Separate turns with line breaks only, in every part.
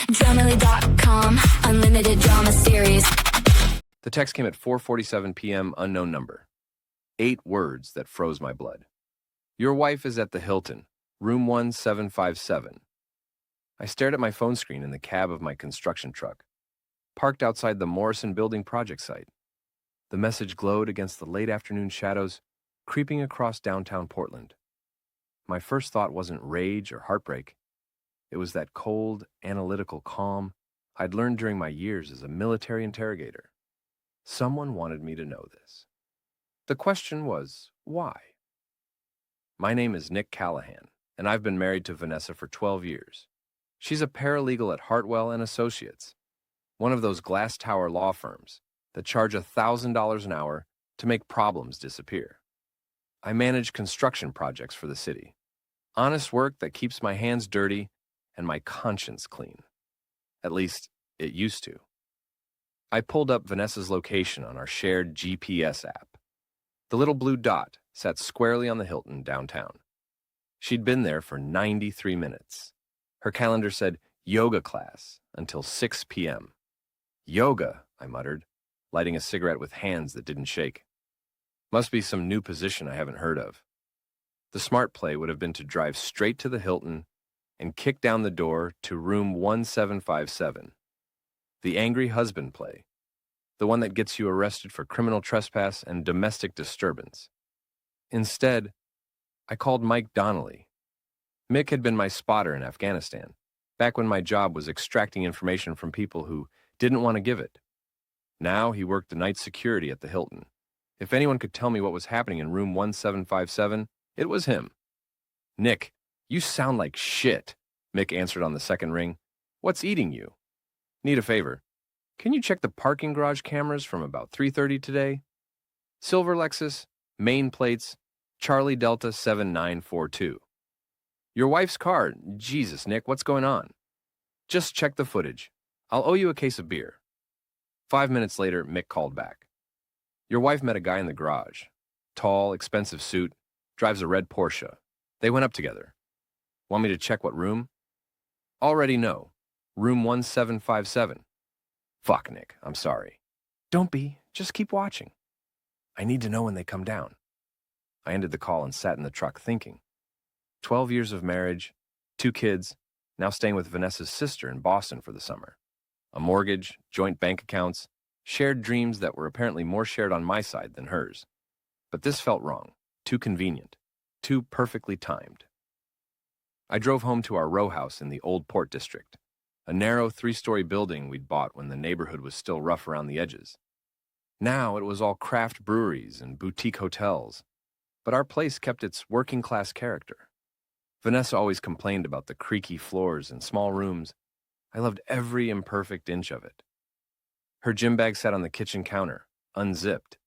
Dramily.com, unlimited drama series.
The text came at 4:47 p.m., unknown number. 8 words that froze my blood. Your wife is at the Hilton, room 1757. I stared at my phone screen in the cab of my construction truck, parked outside the Morrison Building project site. The message glowed against the late afternoon shadows creeping across downtown Portland. My first thought wasn't rage or heartbreak. It was that cold, analytical calm I'd learned during my years as a military interrogator. Someone wanted me to know this. The question was, why? My name is Nick Callahan, and I've been married to Vanessa for 12 years. She's a paralegal at Hartwell and Associates, one of those glass tower law firms that charge $1,000 an hour to make problems disappear. I manage construction projects for the city. Honest work that keeps my hands dirty and my conscience clean. At least, it used to. I pulled up Vanessa's location on our shared GPS app. The little blue dot sat squarely on the Hilton downtown. She'd been there for 93 minutes. Her calendar said yoga class until 6 p.m. Yoga, I muttered, lighting a cigarette with hands that didn't shake. Must be some new position I haven't heard of. The smart play would have been to drive straight to the Hilton and kick down the door to room 1757. The angry husband play, the one that gets you arrested for criminal trespass and domestic disturbance. Instead, I called Mike Donnelly. Mick had been my spotter in Afghanistan, back when my job was extracting information from people who didn't want to give it. Now he worked the night security at the Hilton. If anyone could tell me what was happening in room 1757, it was him. Nick, you sound like shit, Mick answered on the second ring. What's eating you? Need a favor. Can you check the parking garage cameras from about 3:30 today? Silver Lexus, main plates, Charlie Delta 7942. Your wife's car. Jesus, Nick, what's going on? Just check the footage. I'll owe you a case of beer. 5 minutes later, Mick called back. Your wife met a guy in the garage. Tall, expensive suit, drives a red Porsche. They went up together. Want me to check what room? Already know. Room 1757. Fuck, Nick, I'm sorry. Don't be, just keep watching. I need to know when they come down. I ended the call and sat in the truck thinking. 12 years of marriage, 2 kids, now staying with Vanessa's sister in Boston for the summer. A mortgage, joint bank accounts, shared dreams that were apparently more shared on my side than hers. But this felt wrong, too convenient, too perfectly timed. I drove home to our row house in the Old Port District, a narrow 3-story building we'd bought when the neighborhood was still rough around the edges. Now it was all craft breweries and boutique hotels, but our place kept its working-class character. Vanessa always complained about the creaky floors and small rooms. I loved every imperfect inch of it. Her gym bag sat on the kitchen counter, unzipped.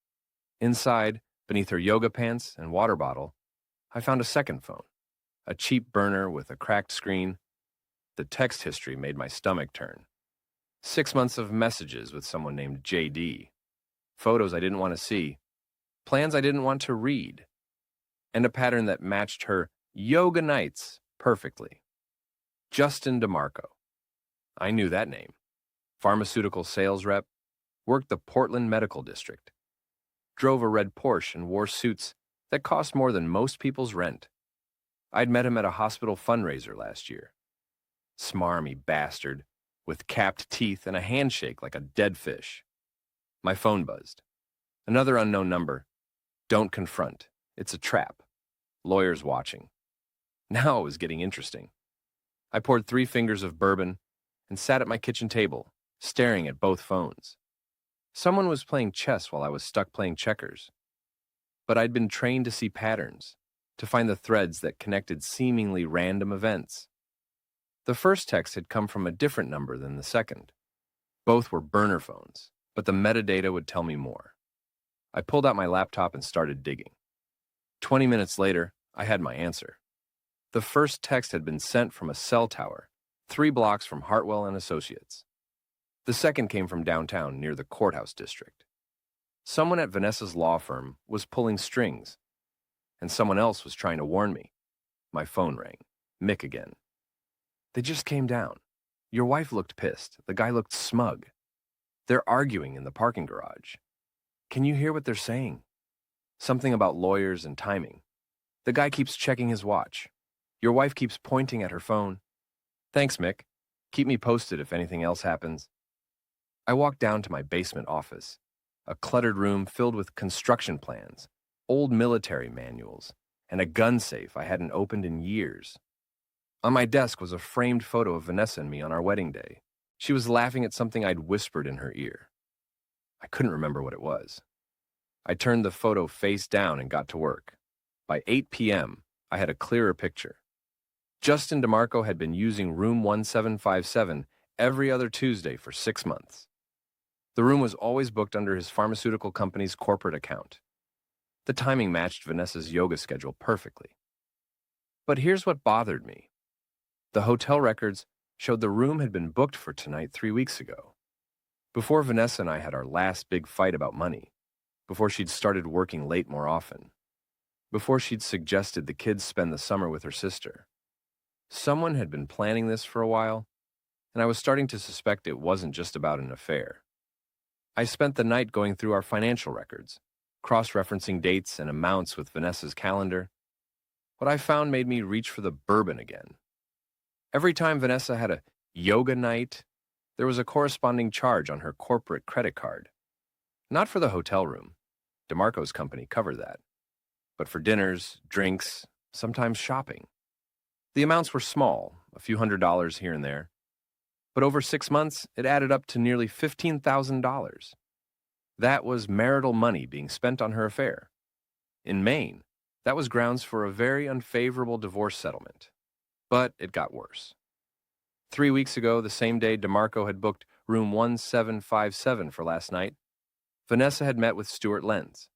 Inside, beneath her yoga pants and water bottle, I found a second phone, a cheap burner with a cracked screen. The text history made my stomach turn. 6 months of messages with someone named JD, photos I didn't want to see, plans I didn't want to read, and a pattern that matched her yoga nights perfectly. Justin DeMarco. I knew that name. Pharmaceutical sales rep, worked the Portland Medical District, drove a red Porsche and wore suits that cost more than most people's rent. I'd met him at a hospital fundraiser last year. Smarmy bastard, with capped teeth and a handshake like a dead fish. My phone buzzed. Another unknown number. Don't confront. It's a trap. Lawyers watching. Now it was getting interesting. I poured 3 fingers of bourbon and sat at my kitchen table, staring at both phones. Someone was playing chess while I was stuck playing checkers. But I'd been trained to see patterns, to find the threads that connected seemingly random events. The first text had come from a different number than the second. Both were burner phones, but the metadata would tell me more. I pulled out my laptop and started digging. 20 minutes later, I had my answer. The first text had been sent from a cell tower, 3 blocks from Hartwell and Associates. The second came from downtown near the courthouse district. Someone at Vanessa's law firm was pulling strings, and someone else was trying to warn me. My phone rang. Mick again. They just came down. Your wife looked pissed. The guy looked smug. They're arguing in the parking garage. Can you hear what they're saying? Something about lawyers and timing. The guy keeps checking his watch. Your wife keeps pointing at her phone. Thanks, Mick. Keep me posted if anything else happens. I walked down to my basement office, a cluttered room filled with construction plans, old military manuals, and a gun safe I hadn't opened in years. On my desk was a framed photo of Vanessa and me on our wedding day. She was laughing at something I'd whispered in her ear. I couldn't remember what it was. I turned the photo face down and got to work. By 8 p.m., I had a clearer picture. Justin DeMarco had been using room 1757 every other Tuesday for 6 months. The room was always booked under his pharmaceutical company's corporate account. The timing matched Vanessa's yoga schedule perfectly. But here's what bothered me. The hotel records showed the room had been booked for tonight 3 weeks ago. Before Vanessa and I had our last big fight about money, before she'd started working late more often, before she'd suggested the kids spend the summer with her sister. Someone had been planning this for a while, and I was starting to suspect it wasn't just about an affair. I spent the night going through our financial records, cross-referencing dates and amounts with Vanessa's calendar. What I found made me reach for the bourbon again. Every time Vanessa had a yoga night, there was a corresponding charge on her corporate credit card. Not for the hotel room. DeMarco's company covered that. But for dinners, drinks, sometimes shopping. The amounts were small, a few $100s here and there. But over 6 months, it added up to nearly $15,000. That was marital money being spent on her affair. In Maine, that was grounds for a very unfavorable divorce settlement. But it got worse. 3 weeks ago, the same day DeMarco had booked room 1757 for last night, Vanessa had met with Stuart Lenz.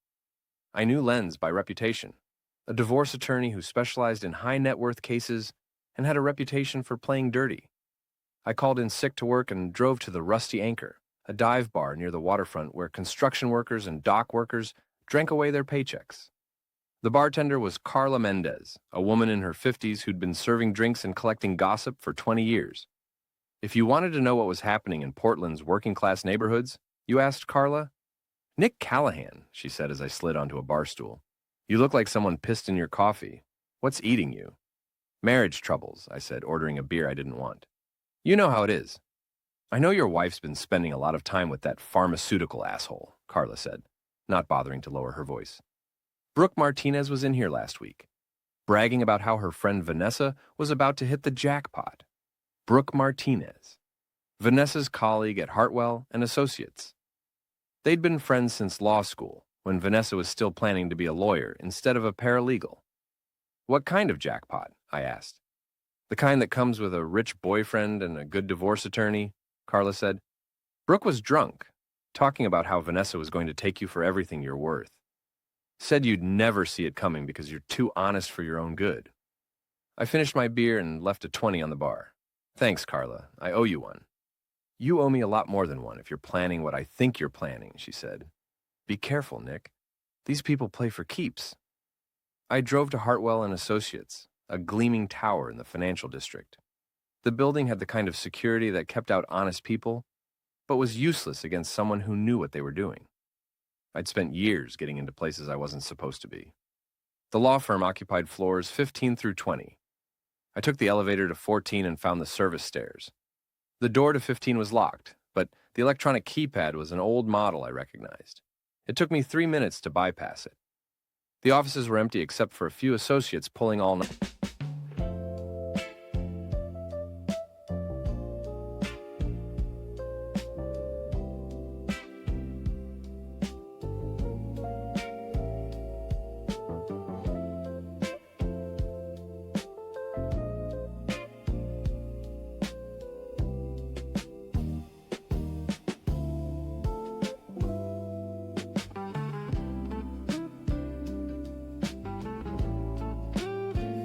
I knew Lenz by reputation, a divorce attorney who specialized in high-net-worth cases and had a reputation for playing dirty. I called in sick to work and drove to the Rusty Anchor, a dive bar near the waterfront where construction workers and dock workers drank away their paychecks. The bartender was Carla Mendez, a woman in her 50s who'd been serving drinks and collecting gossip for 20 years. If you wanted to know what was happening in Portland's working-class neighborhoods, you asked Carla. Nick Callahan, she said as I slid onto a bar stool. You look like someone pissed in your coffee. What's eating you? Marriage troubles, I said, ordering a beer I didn't want. You know how it is. I know your wife's been spending a lot of time with that pharmaceutical asshole, Carla said, not bothering to lower her voice. Brooke Martinez was in here last week, bragging about how her friend Vanessa was about to hit the jackpot. Brooke Martinez, Vanessa's colleague at Hartwell and Associates. They'd been friends since law school, when Vanessa was still planning to be a lawyer instead of a paralegal. What kind of jackpot? I asked. The kind that comes with a rich boyfriend and a good divorce attorney, Carla said. Brooke was drunk, talking about how Vanessa was going to take you for everything you're worth. Said you'd never see it coming because you're too honest for your own good. I finished my beer and left a 20 on the bar. Thanks, Carla. I owe you one. You owe me a lot more than one if you're planning what I think you're planning, she said. Be careful, Nick. These people play for keeps. I drove to Hartwell and Associates, a gleaming tower in the financial district. The building had the kind of security that kept out honest people, but was useless against someone who knew what they were doing. I'd spent years getting into places I wasn't supposed to be. The law firm occupied floors 15 through 20. I took the elevator to 14 and found the service stairs. The door to 15 was locked, but the electronic keypad was an old model I recognized. It took me 3 minutes to bypass it. The offices were empty except for a few associates pulling all night.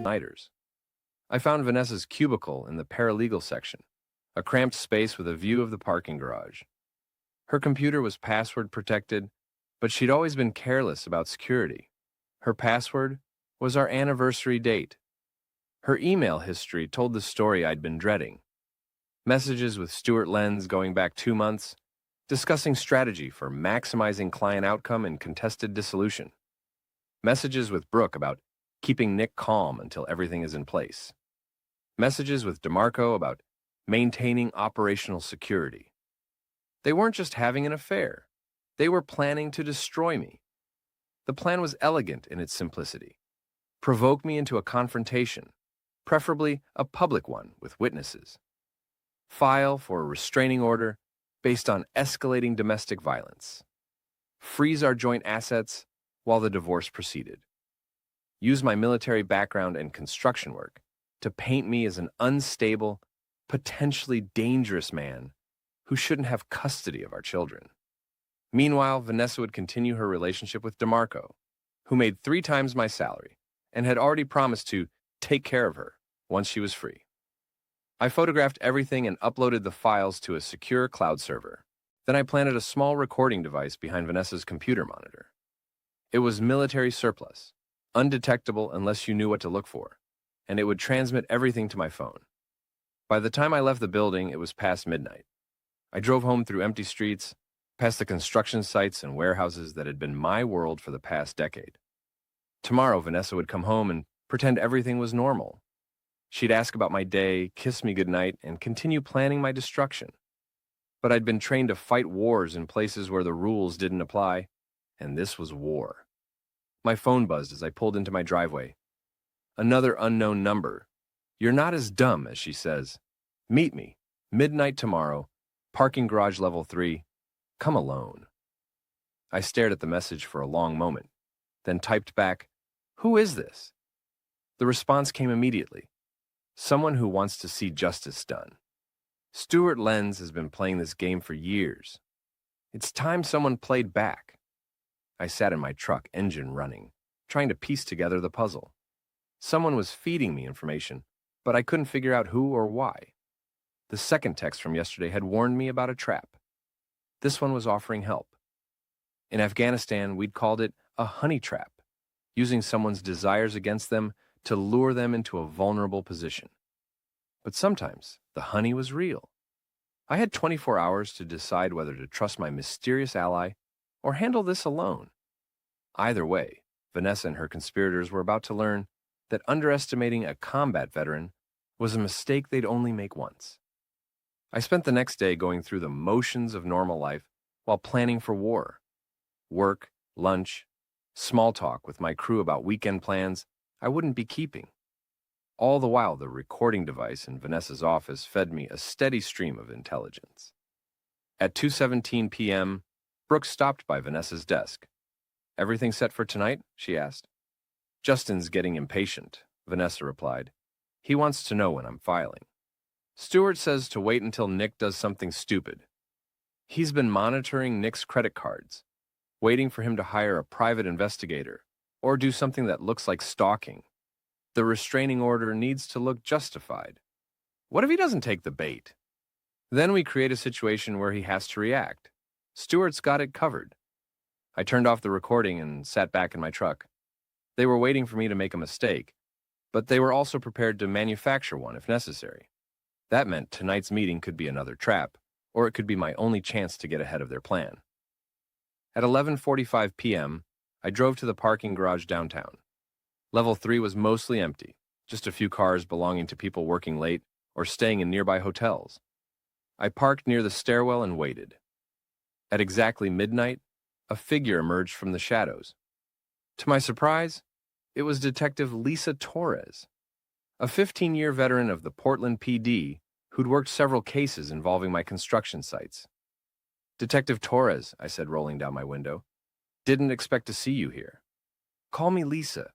Nighters. I found Vanessa's cubicle in the paralegal section, a cramped space with a view of the parking garage. Her computer was password protected, but she'd always been careless about security. Her password was our anniversary date. Her email history told the story I'd been dreading. Messages with Stuart Lenz going back 2 months, discussing strategy for maximizing client outcome in contested dissolution. Messages with Brooke about keeping Nick calm until everything is in place. Messages with DeMarco about maintaining operational security. They weren't just having an affair. They were planning to destroy me. The plan was elegant in its simplicity. Provoke me into a confrontation, preferably a public one with witnesses. File for a restraining order based on escalating domestic violence. Freeze our joint assets while the divorce proceeded. Use my military background and construction work to paint me as an unstable, potentially dangerous man who shouldn't have custody of our children. Meanwhile, Vanessa would continue her relationship with DeMarco, who made 3 times my salary and had already promised to take care of her once she was free. I photographed everything and uploaded the files to a secure cloud server. Then I planted a small recording device behind Vanessa's computer monitor. It was military surplus, undetectable unless you knew what to look for, and it would transmit everything to my phone. By the time I left the building, it was past midnight. I drove home through empty streets, past the construction sites and warehouses that had been my world for the past decade. Tomorrow, Vanessa would come home and pretend everything was normal. She'd ask about my day, kiss me goodnight, and continue planning my destruction. But I'd been trained to fight wars in places where the rules didn't apply, and this was war. My phone buzzed as I pulled into my driveway. Another unknown number. You're not as dumb as she says. Meet me, midnight tomorrow, parking garage level 3. Come alone. I stared at the message for a long moment, then typed back, "Who is this?" The response came immediately. Someone who wants to see justice done. Stuart Lenz has been playing this game for years. It's time someone played back. I sat in my truck, engine running, trying to piece together the puzzle. Someone was feeding me information, but I couldn't figure out who or why. The second text from yesterday had warned me about a trap. This one was offering help. In Afghanistan, we'd called it a honey trap, using someone's desires against them to lure them into a vulnerable position. But sometimes the honey was real. I had 24 hours to decide whether to trust my mysterious ally or handle this alone. Either way, Vanessa and her conspirators were about to learn that underestimating a combat veteran was a mistake they'd only make once. I spent the next day going through the motions of normal life while planning for war. Work, lunch, small talk with my crew about weekend plans I wouldn't be keeping. All the while, the recording device in Vanessa's office fed me a steady stream of intelligence. At 2:17 p.m., Brooke stopped by Vanessa's desk. "Everything set for tonight?" she asked. "Justin's getting impatient," Vanessa replied. "He wants to know when I'm filing. Stuart says to wait until Nick does something stupid. He's been monitoring Nick's credit cards, waiting for him to hire a private investigator or do something that looks like stalking. The restraining order needs to look justified. What if he doesn't take the bait? Then we create a situation where he has to react. Stuart's got it covered." I turned off the recording and sat back in my truck. They were waiting for me to make a mistake, but they were also prepared to manufacture one if necessary. That meant tonight's meeting could be another trap, or it could be my only chance to get ahead of their plan. At 11:45 p.m., I drove to the parking garage downtown. Level 3 was mostly empty, just a few cars belonging to people working late or staying in nearby hotels. I parked near the stairwell and waited. At exactly midnight, a figure emerged from the shadows. To my surprise, it was Detective Lisa Torres, a 15-year veteran of the Portland PD who'd worked several cases involving my construction sites. "Detective Torres," I said, rolling down my window. "Didn't expect to see you here." "Call me Lisa,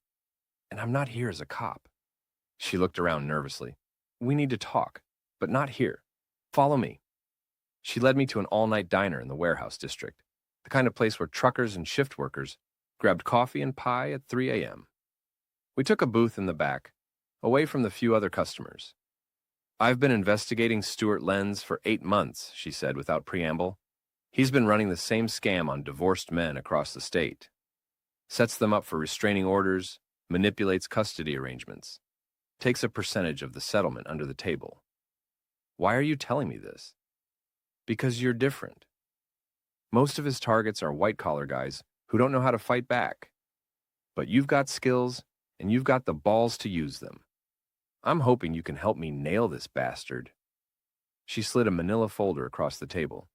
and I'm not here as a cop." She looked around nervously. "We need to talk, but not here. Follow me." She led me to an all-night diner in the warehouse district, the kind of place where truckers and shift workers grabbed coffee and pie at 3 a.m. We took a booth in the back, away from the few other customers. "I've been investigating Stuart Lenz for 8 months," she said without preamble. "He's been running the same scam on divorced men across the state. Sets them up for restraining orders, manipulates custody arrangements, takes a percentage of the settlement under the table." Why are you telling me this? Because you're different. Most of his targets are white-collar guys who don't know how to fight back. But you've got skills, and you've got the balls to use them. I'm hoping you can help me nail this bastard. She slid a manila folder across the table.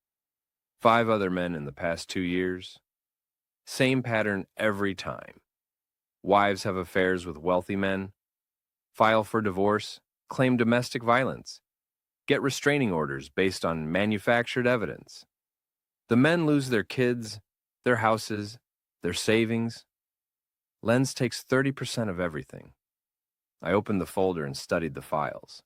5 other men in the past 2 years. Same pattern every time. Wives have affairs with wealthy men, file for divorce, claim domestic violence, get restraining orders based on manufactured evidence. The men lose their kids, their houses, their savings. Lenz takes 30% of everything. I opened the folder and studied the files.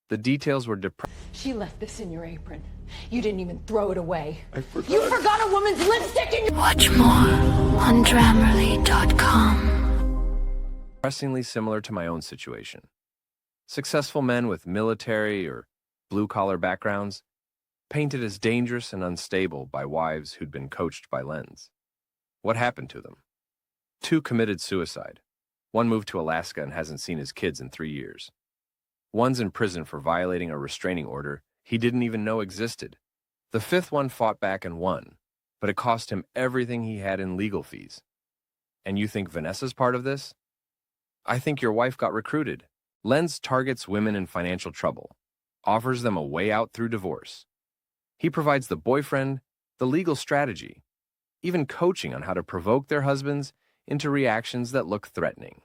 The details were depressing.
She left this in your apron. You didn't even throw it away.
I forgot.
You forgot a woman's lipstick in your...
Watch more on Grammarly.com.
Depressingly similar to my own situation. Successful men with military or blue-collar backgrounds, painted as dangerous and unstable by wives who'd been coached by Lenz. What happened to them? 2 committed suicide. 1 moved to Alaska and hasn't seen his kids in 3 years. 1's in prison for violating a restraining order he didn't even know existed. The 5th one fought back and won, but it cost him everything he had in legal fees. And you think Vanessa's part of this? I think your wife got recruited. Lenz targets women in financial trouble, offers them a way out through divorce. He provides the boyfriend the legal strategy, even coaching on how to provoke their husbands into reactions that look threatening.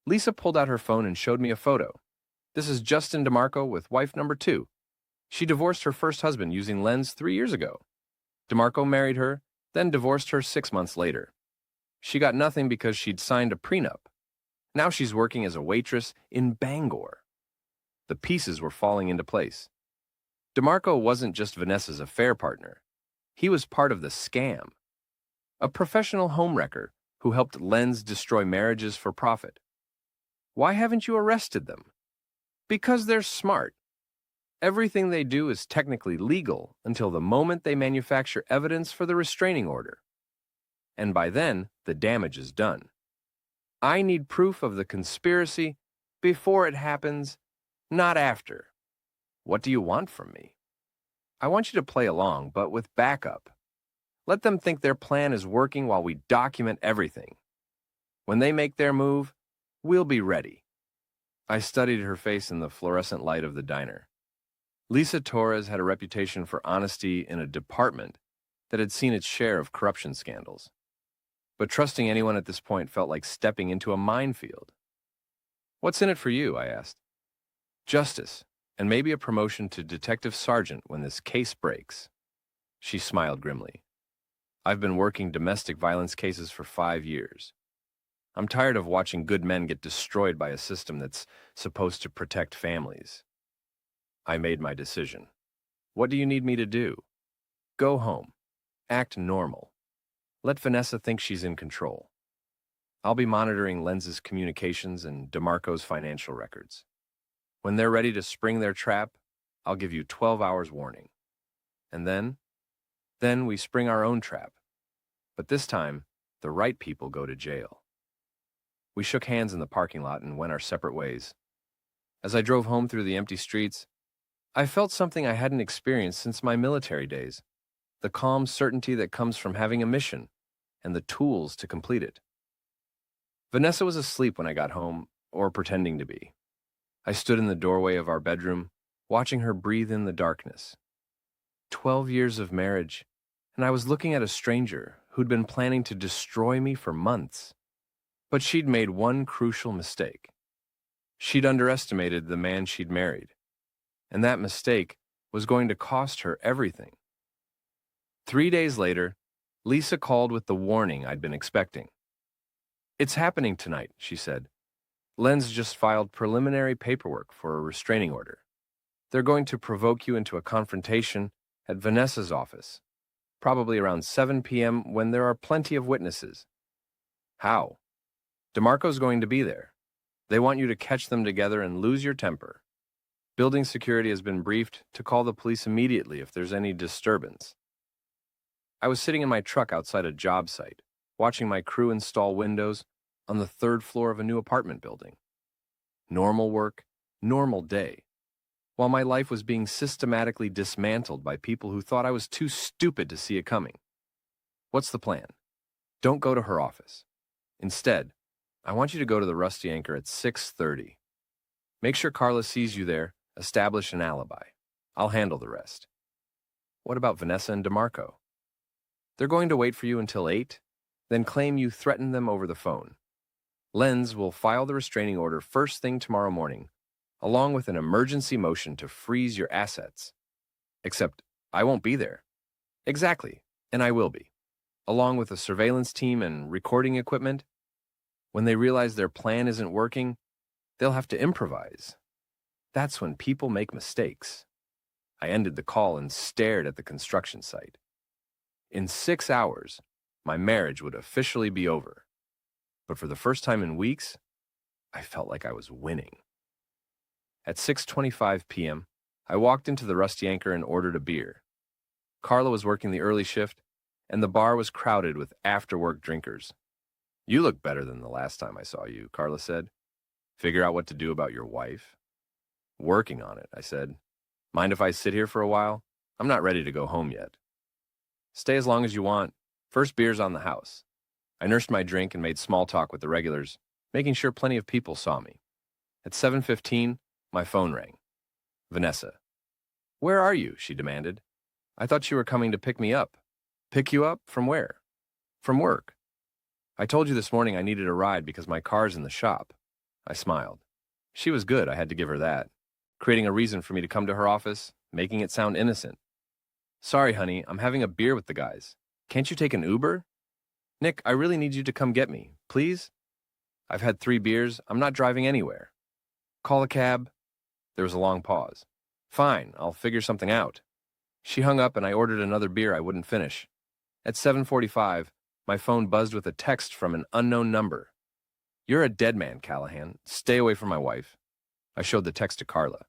Lisa pulled out her phone and showed me a photo. This is Justin DeMarco with wife number 2. She divorced her first husband using Lenz 3 years ago. DeMarco married her, then divorced her 6 months later. She got nothing because she'd signed a prenup. Now she's working as a waitress in Bangor. The pieces were falling into place. DeMarco wasn't just Vanessa's affair partner. He was part of the scam. A professional homewrecker who helped Lenz destroy marriages for profit. Why haven't you arrested them? Because they're smart. Everything they do is technically legal until the moment they manufacture evidence for the restraining order. And by then, the damage is done. I need proof of the conspiracy before it happens, not after. What do you want from me? I want you to play along, but with backup. Let them think their plan is working while we document everything. When they make their move, we'll be ready. I studied her face in the fluorescent light of the diner. Lisa Torres had a reputation for honesty in a department that had seen its share of corruption scandals. But trusting anyone at this point felt like stepping into a minefield. What's in it for you? I asked. Justice, and maybe a promotion to detective sergeant when this case breaks. She smiled grimly. I've been working domestic violence cases for 5 years. I'm tired of watching good men get destroyed by a system that's supposed to protect families. I made my decision. What do you need me to do? Go home. Act normal. Let Vanessa think she's in control. I'll be monitoring Lenz's communications and DeMarco's financial records. When they're ready to spring their trap, I'll give you 12 hours warning. And then we spring our own trap. But this time, the right people go to jail. We shook hands in the parking lot and went our separate ways. As I drove home through the empty streets, I felt something I hadn't experienced since my military days. The calm certainty that comes from having a mission and the tools to complete it. Vanessa was asleep when I got home, or pretending to be. I stood in the doorway of our bedroom, watching her breathe in the darkness. 12 years of marriage, and I was looking at a stranger who'd been planning to destroy me for months. But she'd made one crucial mistake. She'd underestimated the man she'd married, and that mistake was going to cost her everything. 3 days later, Lisa called with the warning I'd been expecting. It's happening tonight, she said. Lenz just filed preliminary paperwork for a restraining order. They're going to provoke you into a confrontation at Vanessa's office, probably around 7 p.m. when there are plenty of witnesses. How? DeMarco's going to be there. They want you to catch them together and lose your temper. Building security has been briefed to call the police immediately if there's any disturbance. I was sitting in my truck outside a job site, watching my crew install windows on the 3rd floor of a new apartment building. Normal work, normal day. while my life was being systematically dismantled by people who thought I was too stupid to see it coming. What's the plan? Don't go to her office. Instead, I want you to go to the Rusty Anchor at 6:30. Make sure Carla sees you there, establish an alibi. I'll handle the rest. What about Vanessa and DeMarco? They're going to wait for you until 8, then claim you threatened them over the phone. Lenz will file the restraining order first thing tomorrow morning, along with an emergency motion to freeze your assets. Except I won't be there. Exactly, and I will be. Along with a surveillance team and recording equipment. When they realize their plan isn't working, they'll have to improvise. That's when people make mistakes. I ended the call and stared at the construction site. In 6 hours, my marriage would officially be over. But for the first time in weeks, I felt like I was winning. At 6:25 p.m., I walked into the Rusty Anchor and ordered a beer. Carla was working the early shift, and the bar was crowded with after-work drinkers. "You look better than the last time I saw you," Carla said. "Figure out what to do about your wife?" "Working on it," I said. "Mind if I sit here for a while? I'm not ready to go home yet." "Stay as long as you want. First beer's on the house." I nursed my drink and made small talk with the regulars, making sure plenty of people saw me. At 7:15, my phone rang. Vanessa. "Where are you?" she demanded. "I thought you were coming to pick me up." "Pick you up? From where?" "From work. I told you this morning I needed a ride because my car's in the shop." I smiled. She was good, I had to give her that. Creating a reason for me to come to her office, making it sound innocent. "Sorry, honey, I'm having a beer with the guys. Can't you take an Uber?" "Nick, I really need you to come get me, please." "I've had 3 beers. I'm not driving anywhere." "Call a cab." There was a long pause. "Fine, I'll figure something out." She hung up and I ordered another beer I wouldn't finish. At 7:45, my phone buzzed with a text from an unknown number. "You're a dead man, Callahan. Stay away from my wife." I showed the text to Carla.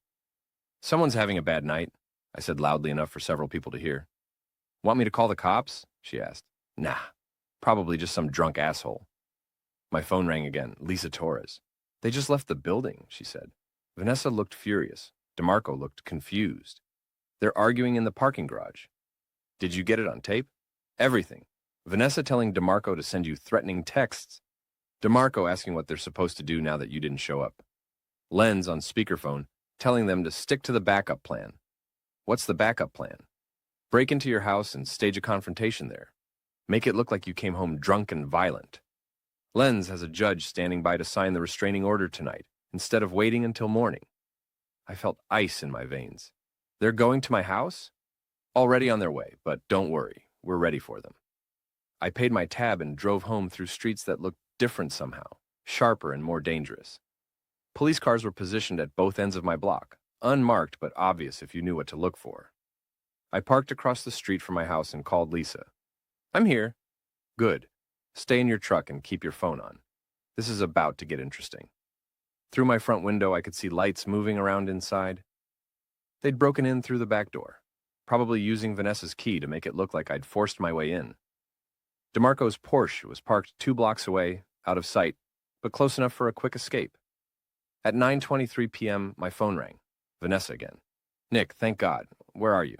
"Someone's having a bad night," I said loudly enough for several people to hear. "Want me to call the cops?" she asked. "Nah, probably just some drunk asshole." My phone rang again. Lisa Torres. "They just left the building," she said. Vanessa looked furious. DeMarco looked confused. "They're arguing in the parking garage." "Did you get it on tape?" "Everything. Vanessa telling DeMarco to send you threatening texts. DeMarco asking what they're supposed to do now that you didn't show up. Lenz on speakerphone telling them to stick to the backup plan." "What's the backup plan?" "Break into your house and stage a confrontation there. Make it look like you came home drunk and violent. Lenz has a judge standing by to sign the restraining order tonight, instead of waiting until morning." I felt ice in my veins. "They're going to my house?" "Already on their way, but don't worry, we're ready for them." I paid my tab and drove home through streets that looked different somehow, sharper and more dangerous. Police cars were positioned at both ends of my block, unmarked but obvious if you knew what to look for. I parked across the street from my house and called Lisa. "I'm here." "Good. Stay in your truck and keep your phone on. This is about to get interesting." Through my front window, I could see lights moving around inside. They'd broken in through the back door, probably using Vanessa's key to make it look like I'd forced my way in. DeMarco's Porsche was parked 2 blocks away, out of sight, but close enough for a quick escape. At 9:23 p.m., my phone rang. Vanessa again. "Nick, thank God. Where are you?"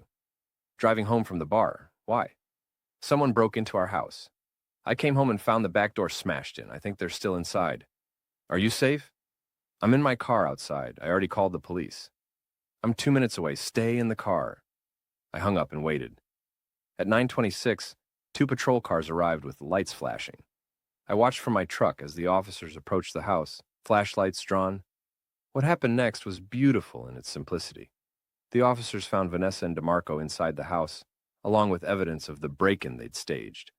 "Driving home from the bar. Why?" "Someone broke into our house. I came home and found the back door smashed in. I think they're still inside." "Are you safe?" "I'm in my car outside. I already called the police." "I'm 2 minutes away. Stay in the car." I hung up and waited. At 9:26, 2 patrol cars arrived with lights flashing. I watched from my truck as the officers approached the house, flashlights drawn. What happened next was beautiful in its simplicity. The officers found Vanessa and DeMarco inside the house, along with evidence of the break-in they'd staged.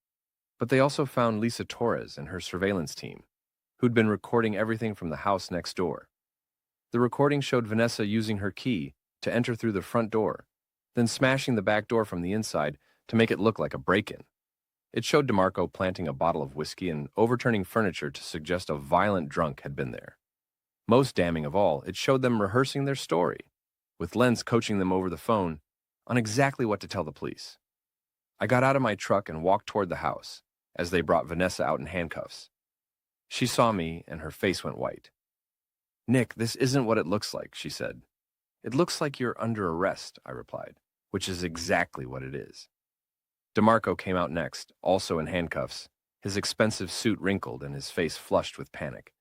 But they also found Lisa Torres and her surveillance team, who'd been recording everything from the house next door. The recording showed Vanessa using her key to enter through the front door, then smashing the back door from the inside to make it look like a break-in. It showed DeMarco planting a bottle of whiskey and overturning furniture to suggest a violent drunk had been there. Most damning of all, it showed them rehearsing their story, with Lenz coaching them over the phone on exactly what to tell the police. I got out of my truck and walked toward the house as they brought Vanessa out in handcuffs. She saw me and her face went white. "Nick, this isn't what it looks like," she said. It looks like you're under arrest, I replied, which is exactly what it is. DeMarco came out next, also in handcuffs, his expensive suit wrinkled and his face flushed with panic.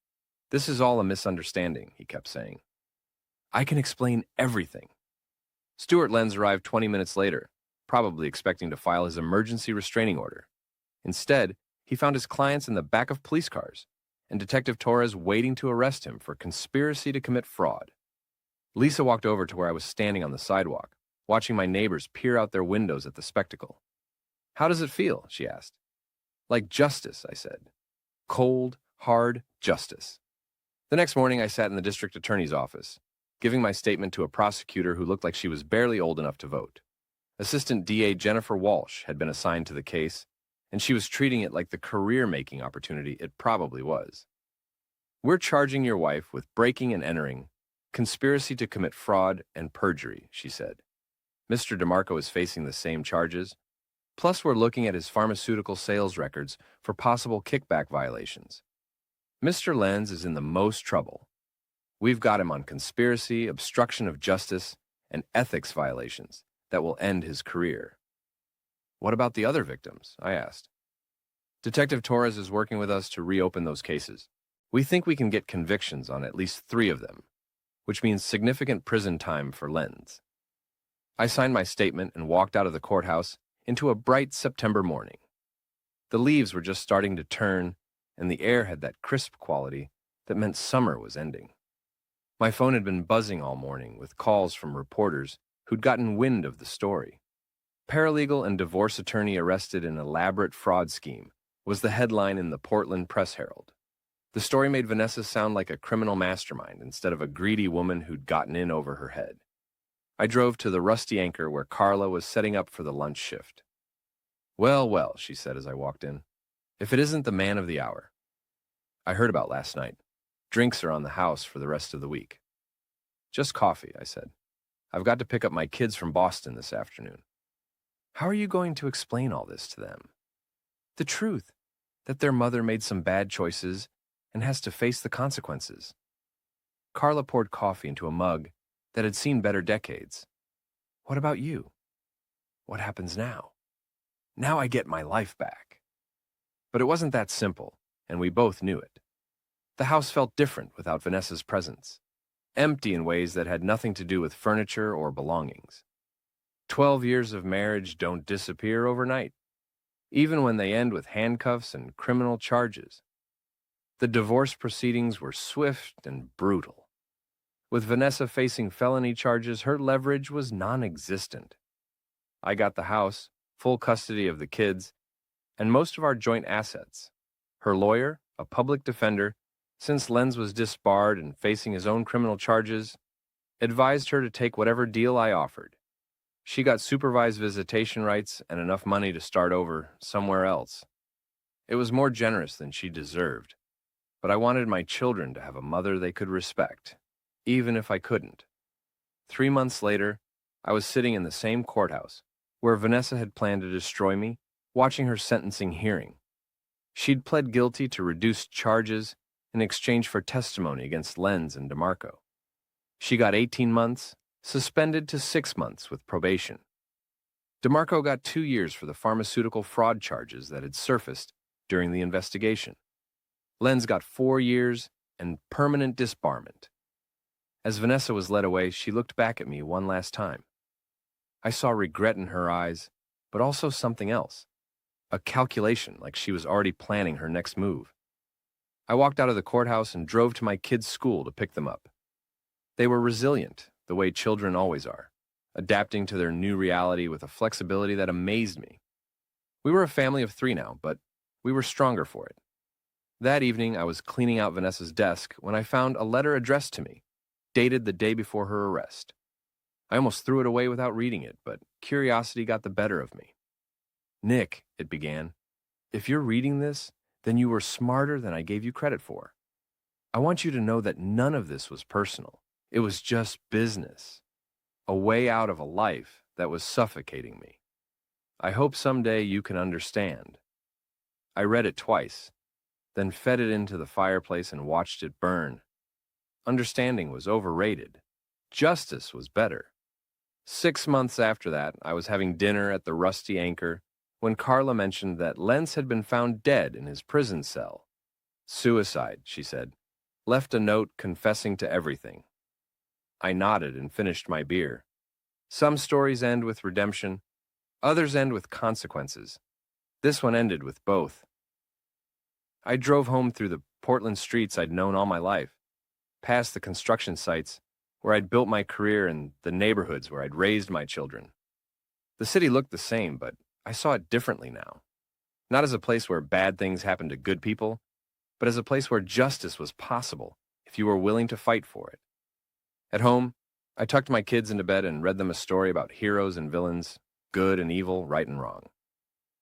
This is all a misunderstanding, he kept saying. I can explain everything. Stuart Lenz arrived 20 minutes later, probably expecting to file his emergency restraining order. Instead, he found his clients in the back of police cars, and Detective Torres waiting to arrest him for conspiracy to commit fraud. Lisa walked over to where I was standing on the sidewalk, watching my neighbors peer out their windows at the spectacle. How does it feel? She asked. Like justice, I said. Cold, hard justice. The next morning, I sat in the district attorney's office, giving my statement to a prosecutor who looked like she was barely old enough to vote. Assistant DA Jennifer Walsh had been assigned to the case, and she was treating it like the career-making opportunity it probably was. We're charging your wife with breaking and entering, conspiracy to commit fraud, and perjury, she said. Mr. DeMarco is facing the same charges. Plus, we're looking at his pharmaceutical sales records for possible kickback violations. Mr. Lenz is in the most trouble. We've got him on conspiracy, obstruction of justice, and ethics violations that will end his career. What about the other victims? I asked. Detective Torres is working with us to reopen those cases. We think we can get convictions on at least 3 of them, which means significant prison time for Lenz. I signed my statement and walked out of the courthouse into a bright September morning. The leaves were just starting to turn, and the air had that crisp quality that meant summer was ending. My phone had been buzzing all morning with calls from reporters who'd gotten wind of the story. Paralegal and divorce attorney arrested in elaborate fraud scheme was the headline in the Portland Press Herald. The story made Vanessa sound like a criminal mastermind instead of a greedy woman who'd gotten in over her head. I drove to the Rusty Anchor where Carla was setting up for the lunch shift. Well, well, she said as I walked in. If it isn't the man of the hour. I heard about last night. Drinks are on the house for the rest of the week. Just coffee, I said. I've got to pick up my kids from Boston this afternoon. How are you going to explain all this to them? The truth, that their mother made some bad choices and has to face the consequences. Carla poured coffee into a mug that had seen better decades. What about you? What happens now? Now I get my life back. But it wasn't that simple, and we both knew it. The house felt different without Vanessa's presence, empty in ways that had nothing to do with furniture or belongings. 12 years of marriage don't disappear overnight, even when they end with handcuffs and criminal charges. The divorce proceedings were swift and brutal. With Vanessa facing felony charges, her leverage was non-existent. I got the house, full custody of the kids, and most of our joint assets. Her lawyer, a public defender, since Lenz was disbarred and facing his own criminal charges, advised her to take whatever deal I offered. She got supervised visitation rights and enough money to start over somewhere else. It was more generous than she deserved, but I wanted my children to have a mother they could respect, even if I couldn't. 3 months later, I was sitting in the same courthouse where Vanessa had planned to destroy me, watching her sentencing hearing. She'd pled guilty to reduced charges in exchange for testimony against Lenz and DeMarco. She got 18 months, suspended to 6 months with probation. DeMarco got 2 years for the pharmaceutical fraud charges that had surfaced during the investigation. Lenz got 4 years and permanent disbarment. As Vanessa was led away, she looked back at me one last time. I saw regret in her eyes, but also something else. A calculation, like she was already planning her next move. I walked out of the courthouse and drove to my kids' school to pick them up. They were resilient, the way children always are, adapting to their new reality with a flexibility that amazed me. We were a family of 3 now, but we were stronger for it. That evening, I was cleaning out Vanessa's desk when I found a letter addressed to me, dated the day before her arrest. I almost threw it away without reading it, but curiosity got the better of me. Nick, it began, if you're reading this, then you were smarter than I gave you credit for. I want you to know that none of this was personal. It was just business, a way out of a life that was suffocating me. I hope someday you can understand. I read it twice, then fed it into the fireplace and watched it burn. Understanding was overrated. justice was better. 6 months after that, I was having dinner at the Rusty Anchor when Carla mentioned that Lentz had been found dead in his prison cell. Suicide, she said. Left a note confessing to everything. I nodded and finished my beer. Some stories end with redemption, others end with consequences. This one ended with both. I drove home through the Portland streets I'd known all my life, past the construction sites where I'd built my career and the neighborhoods where I'd raised my children. The city looked the same, but I saw it differently now. Not as a place where bad things happened to good people, but as a place where justice was possible if you were willing to fight for it. At home, I tucked my kids into bed and read them a story about heroes and villains, good and evil, right and wrong.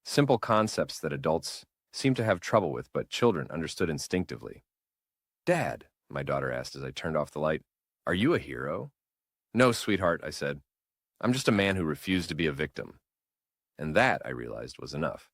Simple concepts that adults seem to have trouble with, but children understood instinctively. "Dad," my daughter asked as I turned off the light, "are you a hero?" "No, sweetheart," I said. "I'm just a man who refused to be a victim." And that, I realized, was enough.